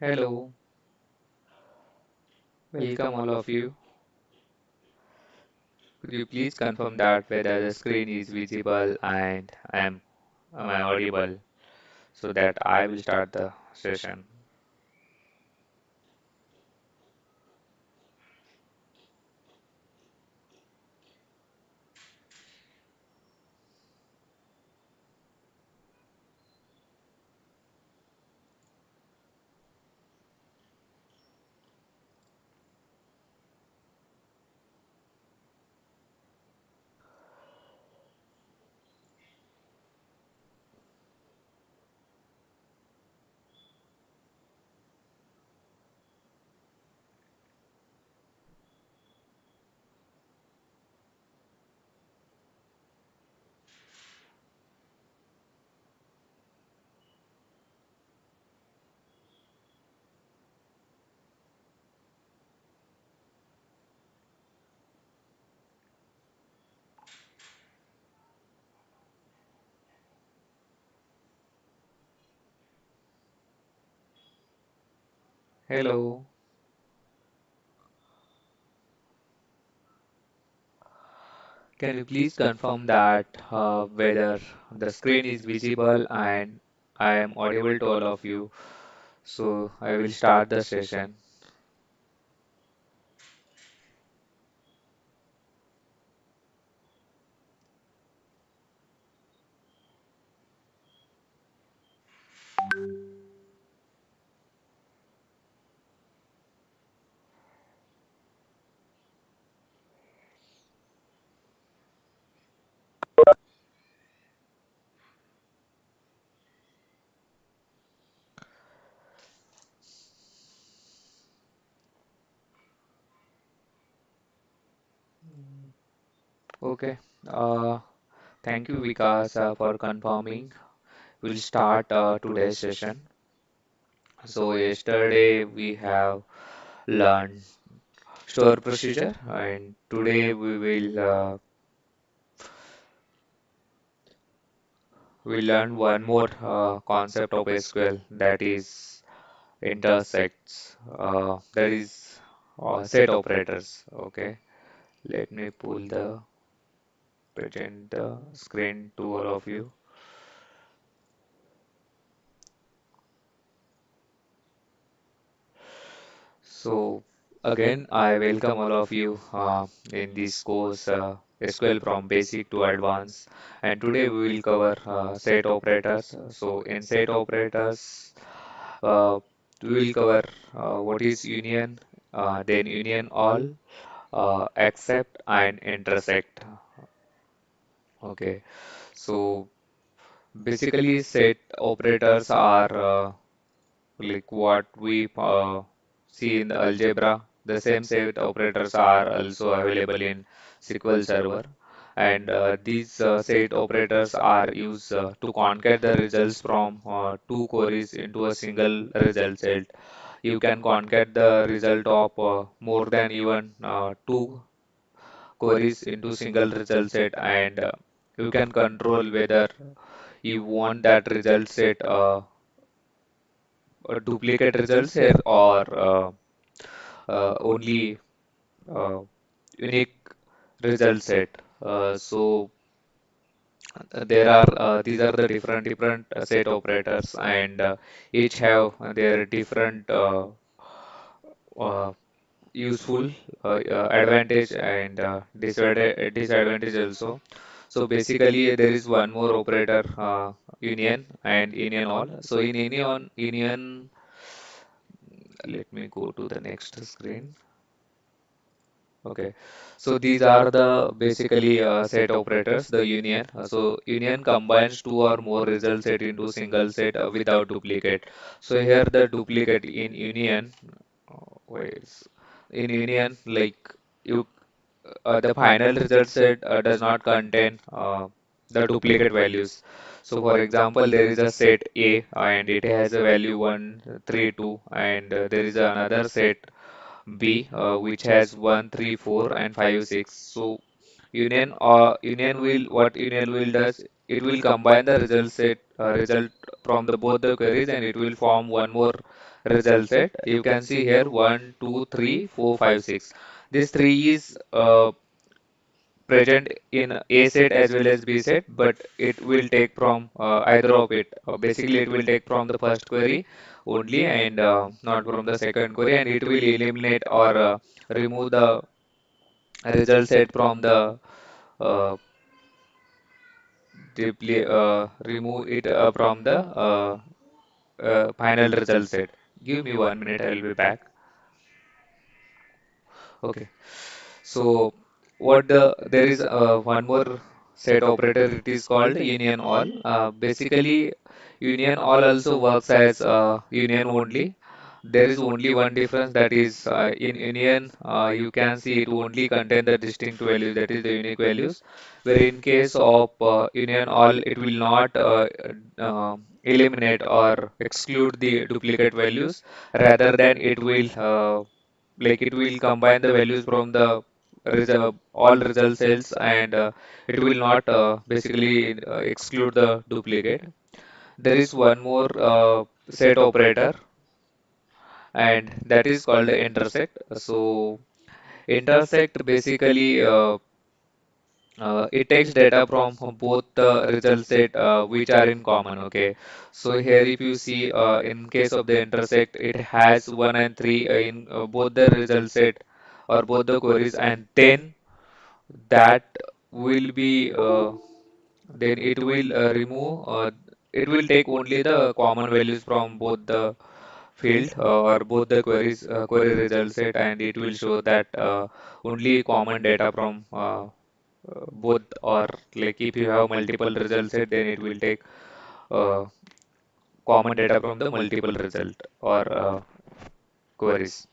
Hello, welcome all of you. Could you please confirm that whether the screen is visible and am I audible so that I will start the session. Hello, can you please confirm that whether the screen is visible and I am audible to all of you. So I will start the session. Okay. Uh, Thank you, Vikas, for confirming. We'll start today's session. So yesterday we have learned store procedure, and today we learn one more concept of SQL, that is intersects, that is set operators. Okay, let me pull the present the screen to all of you. So again, I welcome all of you in this course SQL from basic to advanced. And today we will cover set operators. So in set operators, uh, we will cover what is union, then union all, except and intersect. Okay, so basically set operators are like what we see in the algebra. The same set operators are also available in SQL Server, and these set operators are used to concat the results from two queries into a single result set. You can concat the result of more than even two queries into single result set, and you can control whether you want that result set a duplicate results here or only uh, unique result set. So there are these are the different set operators, and each have their different uh, useful advantage and disadvantage also. So basically, there is one more operator, union and union all. So in union, let me go to the next screen. Okay, so these are the basically set operators, the union. So union combines two or more result set into single set without duplicate. So here the duplicate in union, wait, in union like you the final result set does not contain the duplicate values. So for example, there is a set A and it has a value 1, 3, 2, and there is another set B, which has 1, 3, 4, and 5, 6. So union will what union will does, it will combine the result from the both the queries, and it will form one more result set. You can see here one, 2, 3, 4, 5, 6. This 3 is present in A set as well as B set, but it will take from either of it. Basically, it will take from the first query only and not from the second query, and it will eliminate or remove the result set from the uh, remove it from the final result set. Give me 1 minute, I will be back. Okay. So what there is one more set operator. It is called union all. Basically, union all also works as union only. There is only one difference, that is in union you can see it only contain the distinct values, that is the unique values. Where in case of union all, it will not eliminate or exclude the duplicate values. Rather than it will it will combine the values from the all result cells, and it will not basically exclude the duplicate. There is one more set operator, and that is called intersect. So intersect basically it takes data from both the result set which are in common. Okay, so here if you see in case of the intersect, it has 1 and 3 in both the result set or both the queries, and then that will be then it will remove it will take only the common values from both the field or both the query result set, and it will show that only common data from both, or like if you have multiple result set, then it will take uh, common data from the multiple result or queries.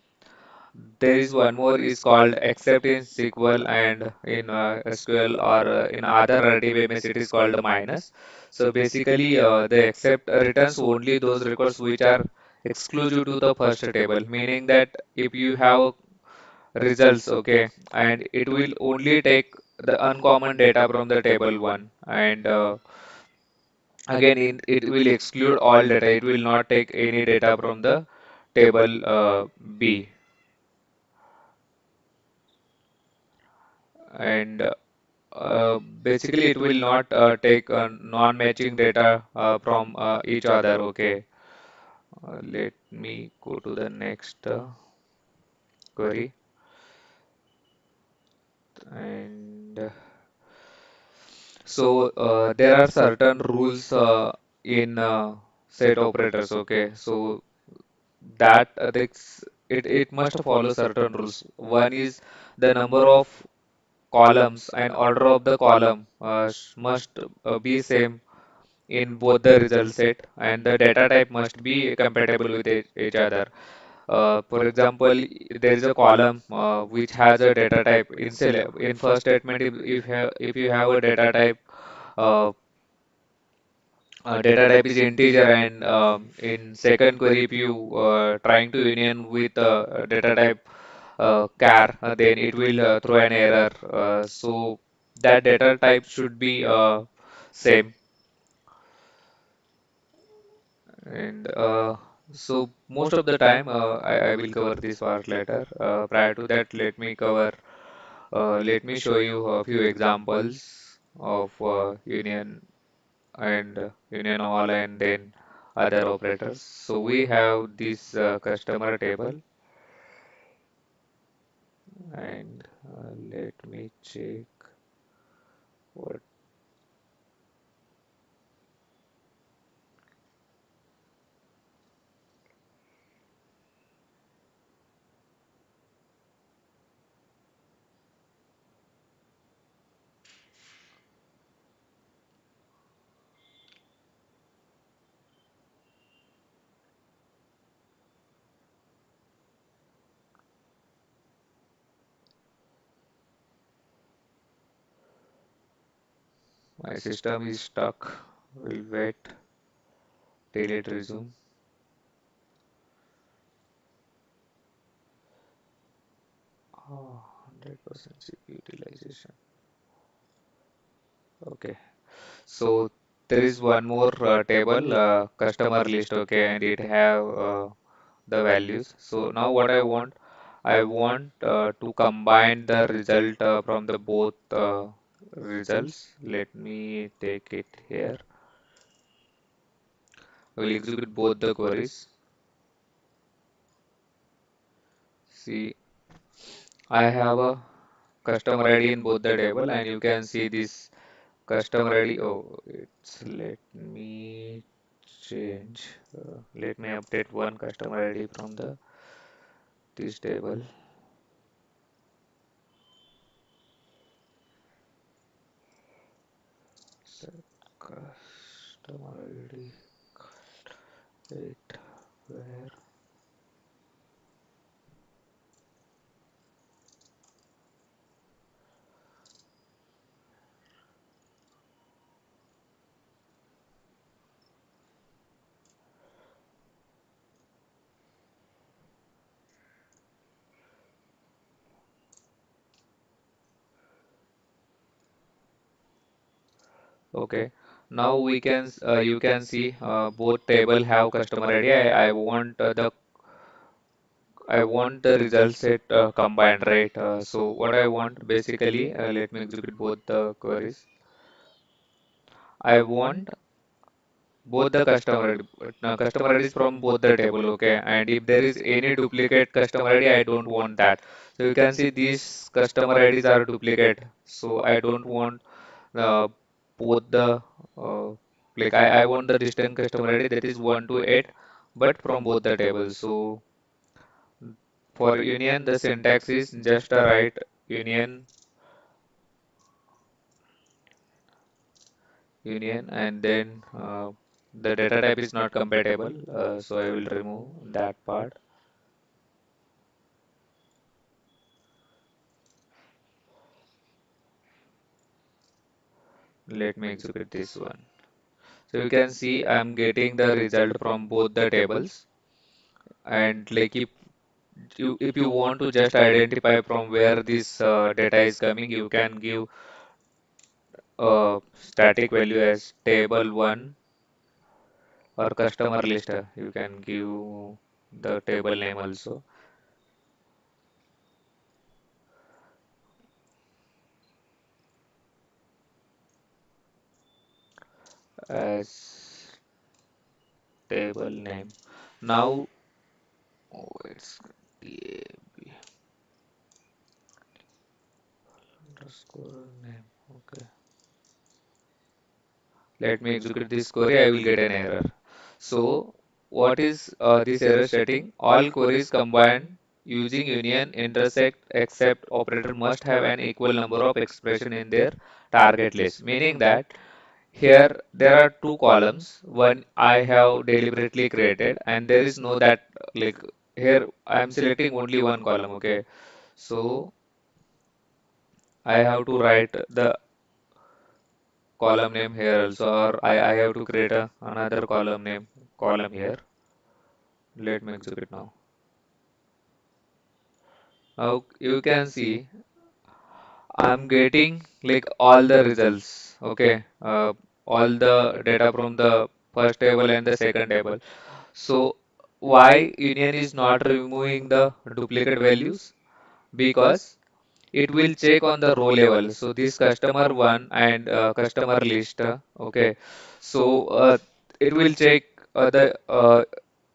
There is one more is called except in SQL, and in SQL or in other RDBMS it is called minus. So basically the except returns only those records which are exclusive to the first table, meaning that if you have results, okay, and it will only take the uncommon data from the table 1, and again it will exclude all data, it will not take any data from the table B, and basically it will not take non-matching data from each other. Okay, let me go to the next query, and so there are certain rules in set operators. Okay, so that it must follow certain rules. One is the number of columns and order of the column must be same in both the result set, and the data type must be compatible with each other. For example, there is a column which has a data type in first statement. If you have a uh, data type is integer, and in second query if you trying to union with data type char, then it will throw an error. So that data type should be same. And so most of the time, I will cover this part later. Prior to that, let me show you a few examples of union and union all, and then other operators. So we have this customer table, and let me check what my system is stuck. Will wait till it resume. Oh, 100% CPU utilization. Okay. So there is one more table, customer list, okay, and it have the values. So now what I want to combine the result from the both results. Let me take it here. I will execute both the queries. See, I have a customer ID in both the table, and you can see this customer ID. Oh, it's let me change. Let me update one customer ID from the this table. So, customer ID. Wait, where? Okay. Now we can you can see both table have customer ID. I want the result set combined, right? So what I want basically, let me execute both the queries. I want both the customer IDs from both the table, okay? And if there is any duplicate customer ID, I don't want that. So you can see these customer IDs are duplicate. So I don't want uh, both the uh, I want the distinct customer ID that is 1 to 8, but from both the tables. So for union, the syntax is just a write union and then the data type is not compatible. So I will remove that part. Let me execute this one. So you can see I'm getting the result from both the tables. And like if you want to just identify from where this data is coming, you can give a static value as table one or customer list. You can give the table name also as table name. Now, oh, it's tab underscore name. Okay. Let me execute this query. I will get an error. So, what is this error stating? All queries combined using union, intersect, except operator must have an equal number of expression in their target list. Meaning that here there are two columns. One I have deliberately created, and there is no that like here I am selecting only one column. Okay, so I have to write the column name here also, or I have to create another column here. Let me execute now. Now you can see I'm getting like all the results. Okay, all the data from the first table and the second table. So why union is not removing the duplicate values? Because it will check on the row level. So this customer one and customer list. Okay, so it will check the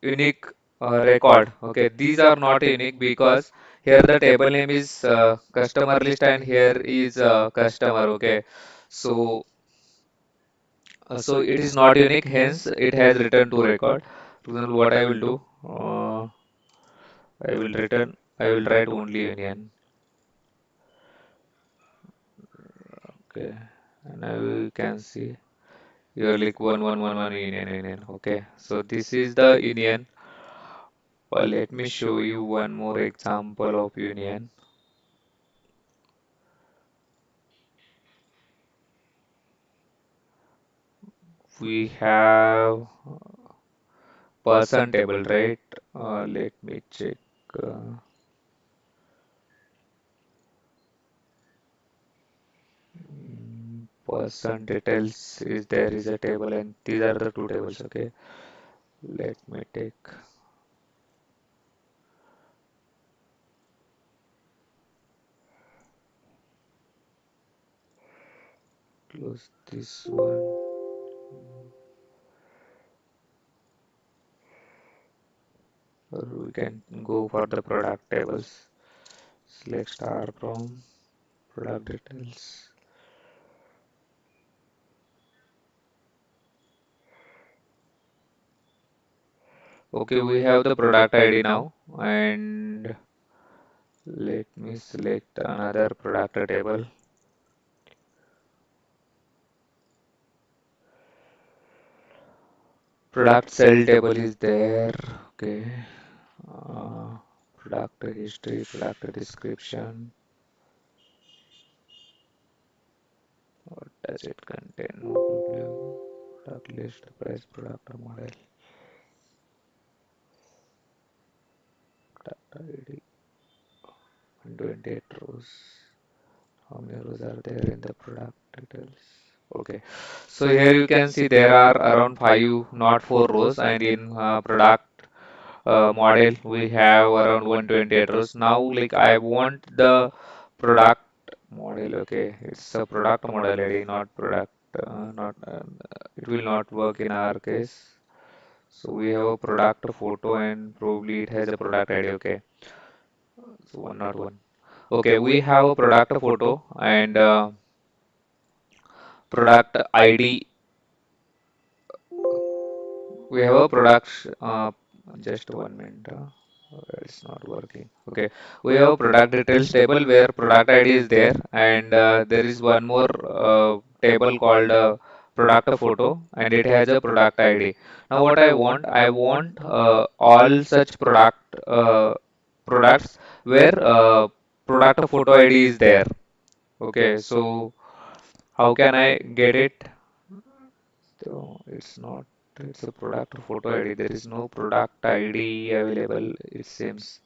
unique record. Okay, these are not unique because here the table name is customer list and here is customer. Okay, so so it is not unique. Hence, it has returned to record. For example, what I will do, I will return. I will write only union. Okay, and now you can see. You're like one union. Okay, so this is the union. Let me show you one more example of union. We have person table, right? Let me check. Uh, Person details is there is a table and these are the two tables. Okay, let me take. close this one. Or we can go for the product tables. Select star from product details. Okay, we have the product ID now, and let me select another product table. Product cell table is there. Okay. Uh, Product history, product description. What does it contain? No problem. Product list, price, product model, product ID, 128 rows. How many rows are there in the product details? Okay, so here you can see there are around five, not four rows, and in product model we have around 128 rows. Now, like I want the product model. Okay, it's a product model ID, not product. Not it will not work in our case. So we have a product photo and probably it has a product ID. Okay, so one not one. Okay, we have a product photo and product ID. We have a product. Just 1 minute. It's not working. Okay, we have a product details table where product ID is there, and there is one more table called product photo, and it has a product ID. Now, what I want all such products where product photo ID is there. Okay, so how can I get it? So it's not, it's a product photo ID. There is no product ID available, it seems.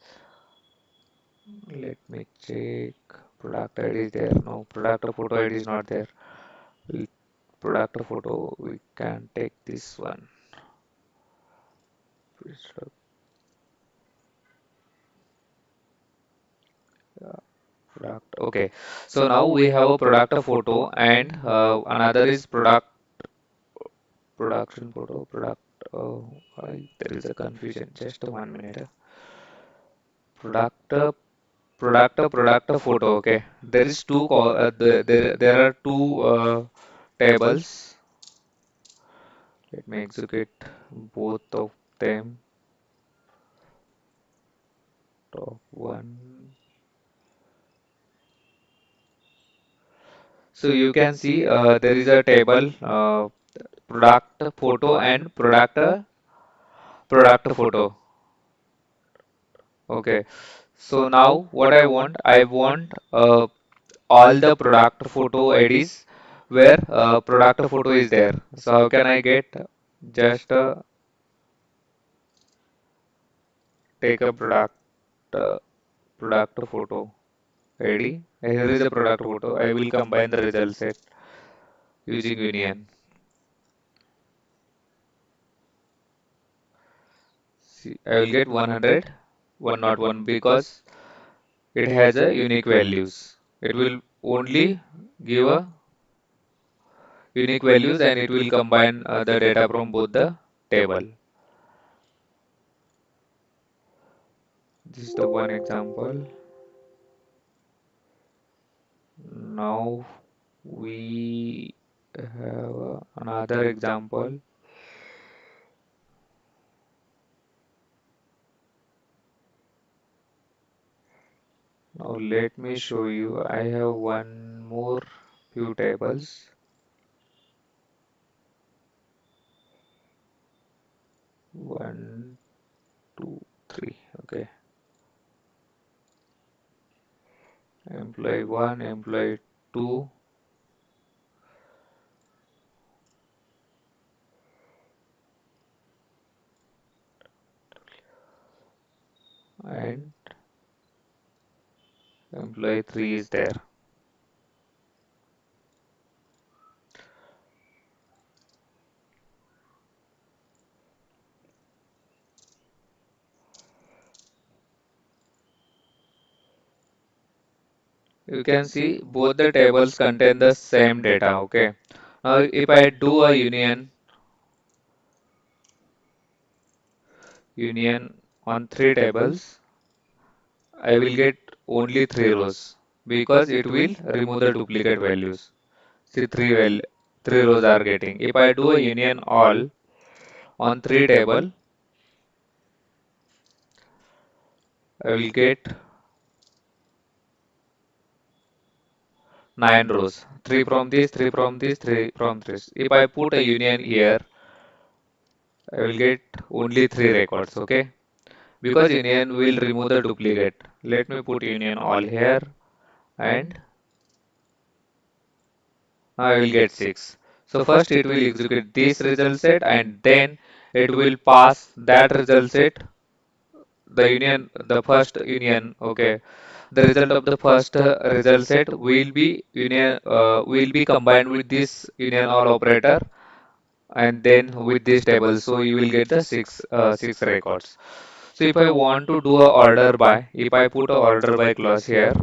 Let me check. Product ID is there. No, product photo ID is not there. Product photo, we can take this one. Product. Okay. So now we have a product photo and another is production photo. Product. Oh, there is a confusion. Just 1 minute. Product product photo. Okay, there is there are two tables. Let me execute both of them. Top one. So you can see there is a table product photo and product photo. Okay, so now what I want all the product photo IDs where product photo is there. So how can I get? Just take a uh, product photo ID. Here is a product photo. I will combine the result set using union. See, I will get 100, 101 because it has a unique values. It will only give a unique values and it will combine the data from both the table. This is the one example. Now we have another example. Now let me show you. I have one more few tables. One, two, three. Okay. Employee one, employee two, and employee three is there. you can see both the tables contain the same data. Okay. Now, if I do a union on three tables, I will get only three rows because it will remove the duplicate values. See, three rows are getting. If I do a union all on three table, I will get nine rows. Three from this, three from this, three from this. If I put a union here, I will get only three records. Okay, because union will remove the duplicate. Let me put union all here, and now I will get six. So first it will execute this result set, and then it will pass that result set, the union, the first union. Okay, the result of the first result set will be combined with this union all operator and then with this table. So you will get the six records. So if I want to do a order by, if I put a order by clause here,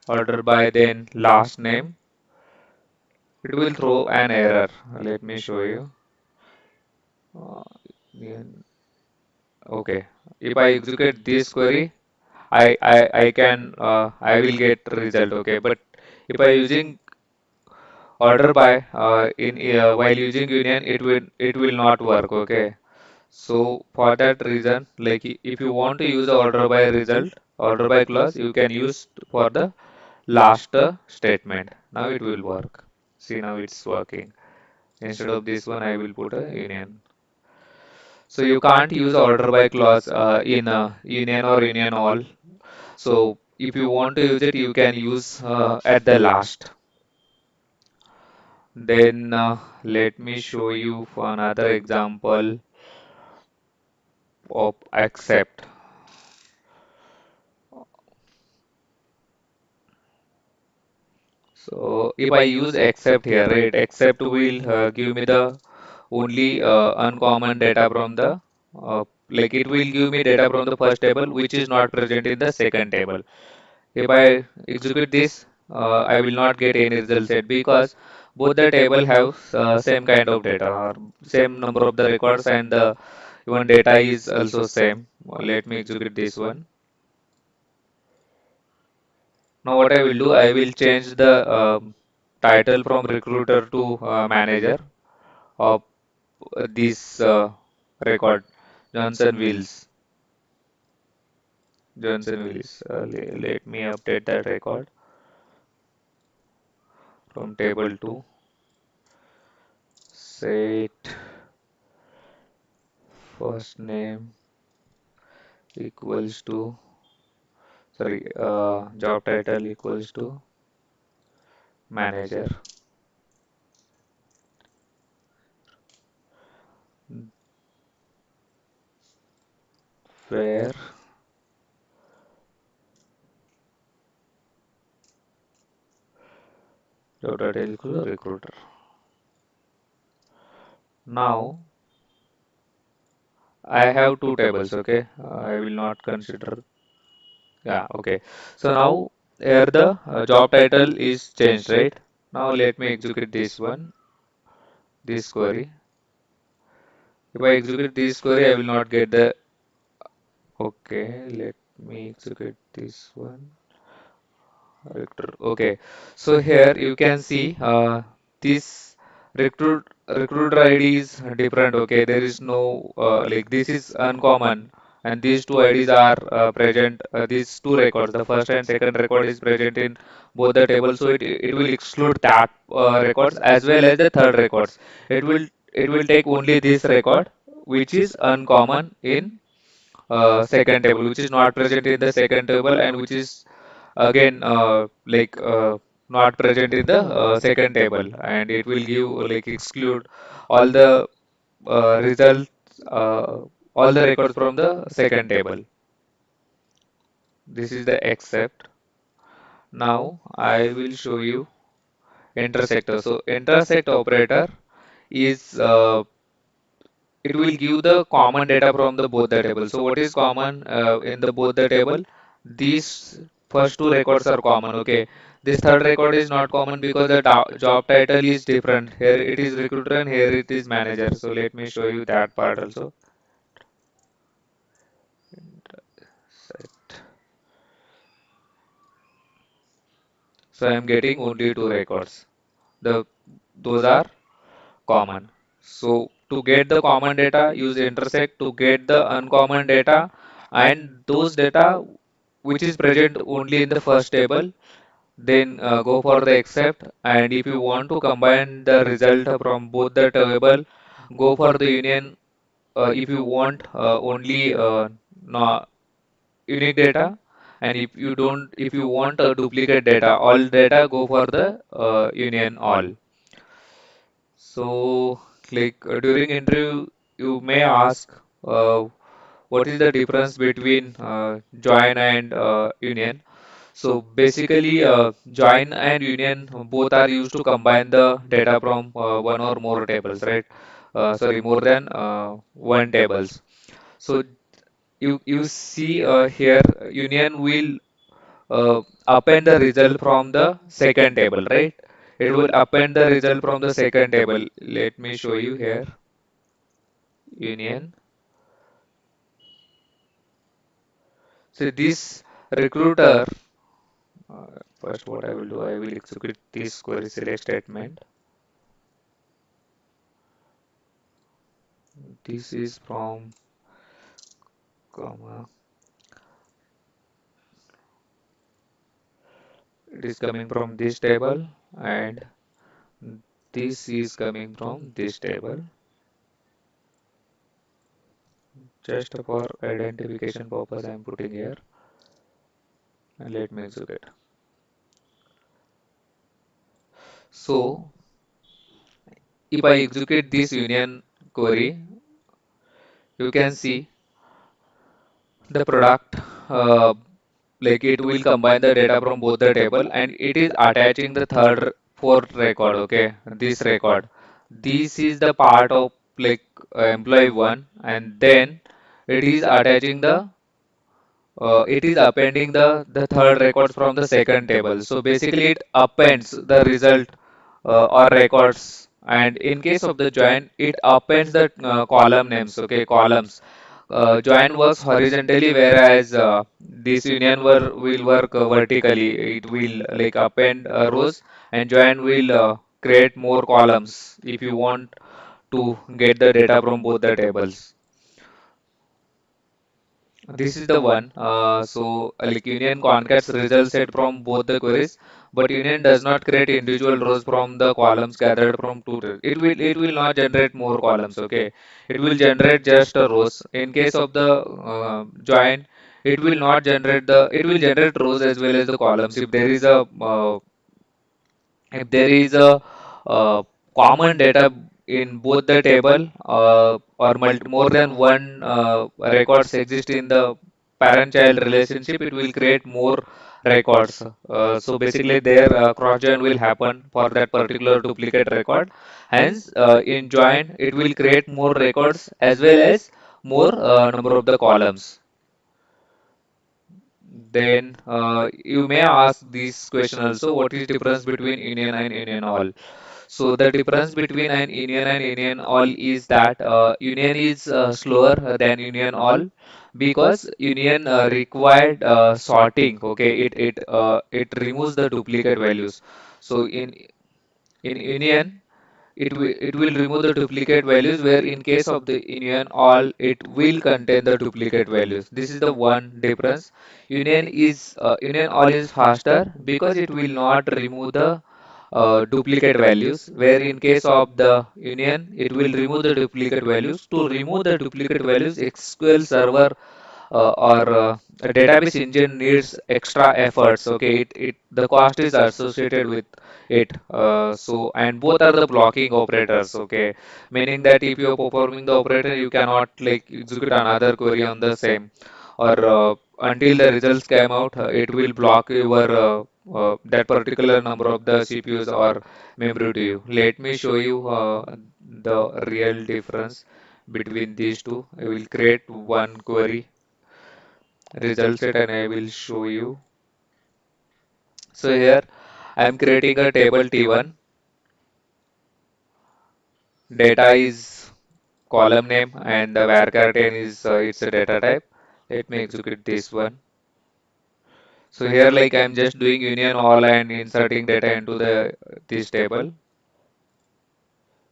order by then last name, it will throw an error. Let me show you. Uh, then- okay, if I execute this query, I will get result. Okay, but if I using order by in while using union, it will not work. Okay, so for that reason, like if you want to use the order by result, order by clause, you can use for the last statement. Now it will work. See, now it's working. Instead of this one, I will put a union. So you can't use order by clause in union or union all. So if you want to use it, you can use at the last. Then let me show you for another example of accept. So if I use accept here, right, accept will give me the only uncommon data from the like it will give me data from the first table which is not present in the second table. If I execute this, I will not get any result set because both the table have same kind of data or same number of the records and the even data is also same. Let me execute this one. Now what I will do, I will change the title from recruiter to manager of this record, Johnson Wills. Johnson Willis. Let me update that record from table to set first name equals to job title equals to manager, where job title equals to recruiter. Now I have two tables. Okay, I will not consider. Yeah, okay. So now here the job title is changed, right? Now let me execute this one, this query. If I execute this query, I will not get the. Okay, let me execute this one. Okay, so here you can see this recruiter ID is different. Okay, there is no like this is uncommon, and these two IDs are present. These two records, the first and second record, is present in both the tables. So it will exclude that records as well as the third records. It will take only this record, which is uncommon in second table, which is not present in the second table, and which is again not present in the second table, and it will give like exclude all the results, uh, all the records from the second table. This is the except. Now I will show you intersector. So intersect operator is it will give the common data from the both the table. So what is common in the both the table? These first two records are common. Okay, this third record is not common because the job title is different. Here it is recruiter and here it is manager. So let me show you that part also. So I am getting only two records. The those are common. So to get the common data, use intersect to get the uncommon data and those data which is present only in the first table. Then go for the except, and if you want to combine the result from both the table, go for the union. If you want only no, unique data, and if you want a duplicate data, all data go for the union all. So, like during interview, you may ask what is the difference between join and union. So basically, join and union both are used to combine the data from one or more tables, right? Sorry, more than one tables. So you see here, union will append the result from the second table, right? It will append the result from the second table. Let me show you here. Union. So this recruiter, first what I will do, I will execute this query select statement. This is from comma. It is coming from this table and this is coming from this table. Just for identification purpose, I am putting here and let me execute. So if I execute this union query, you can see the product like it will combine the data from both the table and it is attaching the third fourth record. Okay, this record, this is the part of like employee one, and then it is attaching the it is appending the third record from the second table. So basically it appends the result or records, and in case of the join it appends the column names. Okay, columns. Join works horizontally, whereas this union will work vertically. It will like append rows, and join will create more columns if you want to get the data from both the tables. This is the one. Like union concatenates result set from both the queries, but union does not create individual rows from the columns gathered from two. It will not generate more columns. Okay, it will generate just rows. In case of the join, it will generate rows as well as the columns. If there is a common data in both the table more than one records exist in the parent-child relationship, it will create more records. So basically, their cross join will happen for that particular duplicate record. Hence, in join, it will create more records as well as more number of the columns. Then you may ask this question also: what is difference between union and union all? So the difference between an union and union all is that union is slower than union all because union required sorting. Okay, it removes the duplicate values. So in union it will remove the duplicate values, where in case of the union all it will contain the duplicate values. This is the one difference. Union all is faster because it will not remove the duplicate values, where in case of the union it will remove the duplicate values. To remove the duplicate values, SQL server or a database engine needs extra efforts. Okay, the cost is associated with it. And both are the blocking operators. Okay, meaning that if you are performing the operator, you cannot like execute another query on the same, or until the results come out, it will block your that particular number of the CPUs or memory to you. Let me show you the real difference between these two. I will create one query result set and I will show you. So here I am creating a table T1. Data is column name and the varchar 10 is its a data type. Let me execute this one. So here like I'm just doing union all and inserting data into the this table.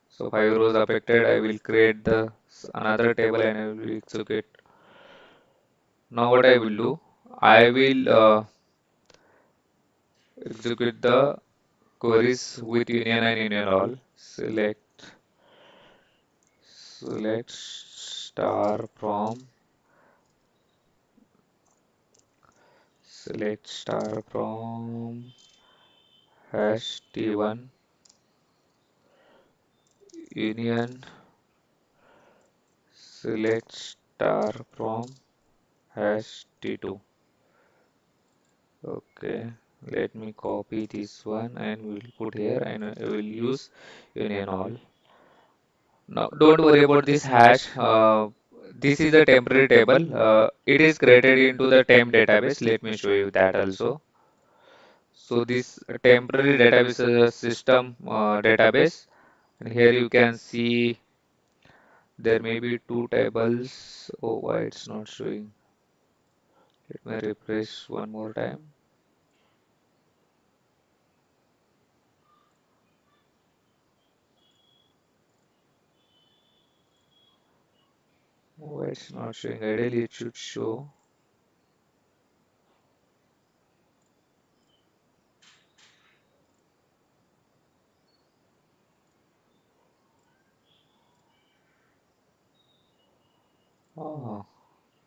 So 5 rows affected, I will create the another table and I will execute. Now what I will do, I will execute the queries with union and union all. Select star from select star from hash T1 union select star from hash T2. Okay, let me copy this one and we'll put here and I will use union all. Now, don't worry about this hash. This is a temporary table. It is created into the temp database. Let me show you that also. So this temporary database is a system database, and here you can see there may be two tables. Oh, why it's not showing? Let me refresh one more time. Why it's not showing? Ideally, it should show. Oh,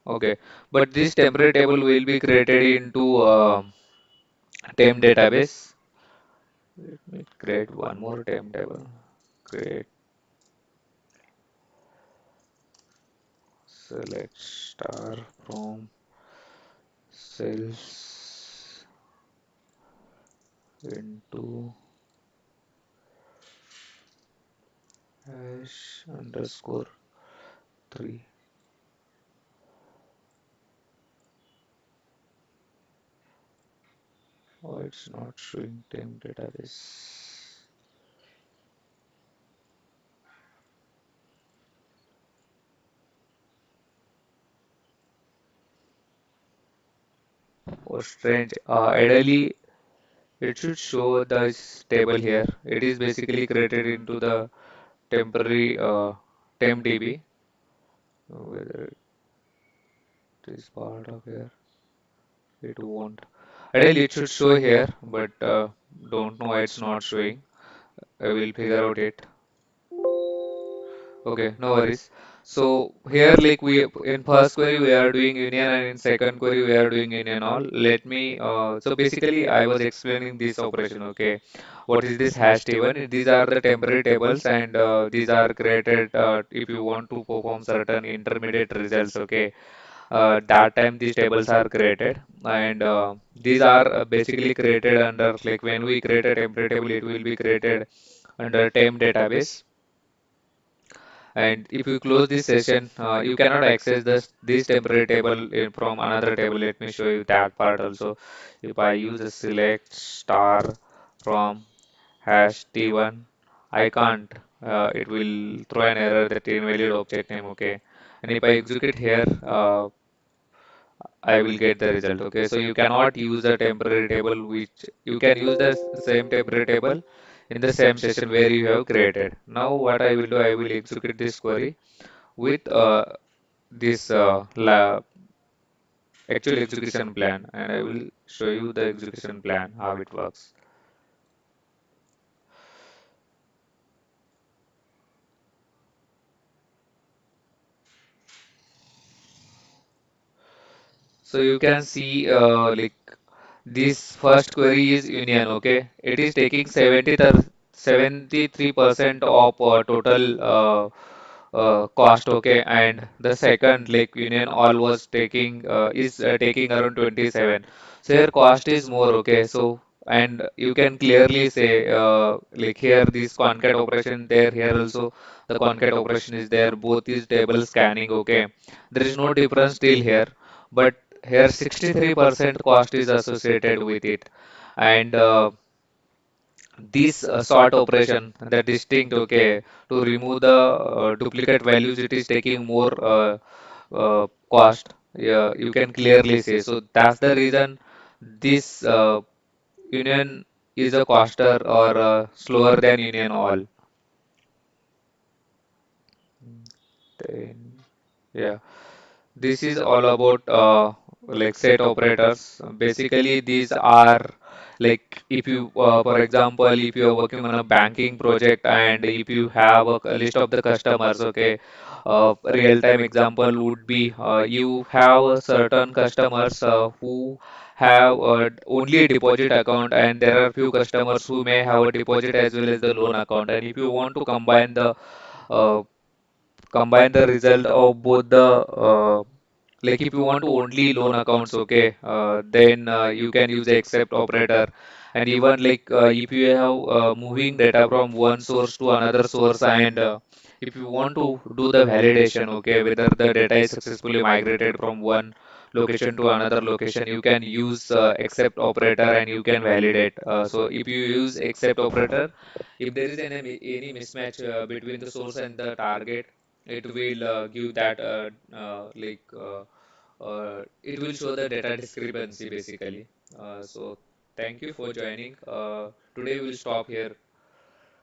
okay. But this temporary table will be created into temp database. Let me create one more temp table. Create select star from cells into hash underscore 3. Oh, it's not showing temp database. Oh, strange. Ideally, it should show this table here. It is basically created into the temporary temp DB. Whether it is part of here, it won't. Ideally, it should show here, but don't know why it's not showing. I will figure out it. Okay, no worries. So here, like we in first query we are doing union, and in second query we are doing union all. Let me. So basically, I was explaining this operation. Okay, what is this hash table? These are the temporary tables, and these are created if you want to perform certain intermediate results. Okay, that time these tables are created, and these are basically created under like when we create a temporary table, it will be created under temp database. And if you close this session, you cannot access this temporary table from another table. Let me show you that part also. If I use a select star from hash T1, I can't. It will throw an error that invalid object name. Okay. And if I execute here, I will get the result. Okay. So you cannot use a temporary table which you can use the same temporary table in the same session where you have created. Now what I will do, I will execute this query with this actual execution plan, and I will show you the execution plan how it works. So you can see like this first query is union. Okay, it is taking 73% of total cost. Okay, and the second like union all was taking is taking around 27. So here cost is more. Okay, so and you can clearly say like here this concat operation there, here also the concat operation is there, both is table scanning. Okay, there is no difference still here, but here 63% cost is associated with it. and this sort operation, the distinct, okay, to remove the duplicate values, it is taking more cost. Yeah, you can clearly say. So that's the reason this union is a coster or slower than union all. Then, yeah. This is all about like set operators. Basically, these are like if you, for example, if you are working on a banking project and if you have a list of the customers, okay, real-time example would be you have a certain customers who have only a deposit account, and there are few customers who may have a deposit as well as the loan account. And if you want to uh, combine the result of both the like if you want to only loan accounts, okay, then you can use the except operator. And even like if you have moving data from one source to another source, and if you want to do the validation, okay, whether the data is successfully migrated from one location to another location, you can use except operator and you can validate. So if you use except operator, if there is any mismatch between the source and the target, it will give that it will show the data discrepancy basically. So thank you for joining. Today we'll stop here.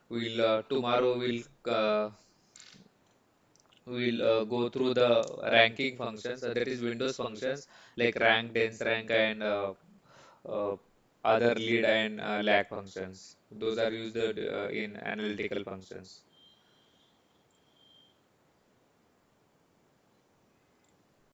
We'll tomorrow we'll go through the ranking functions. That is Windows functions like rank, dense rank, and uh, other lead and lag functions. Those are used in analytical functions.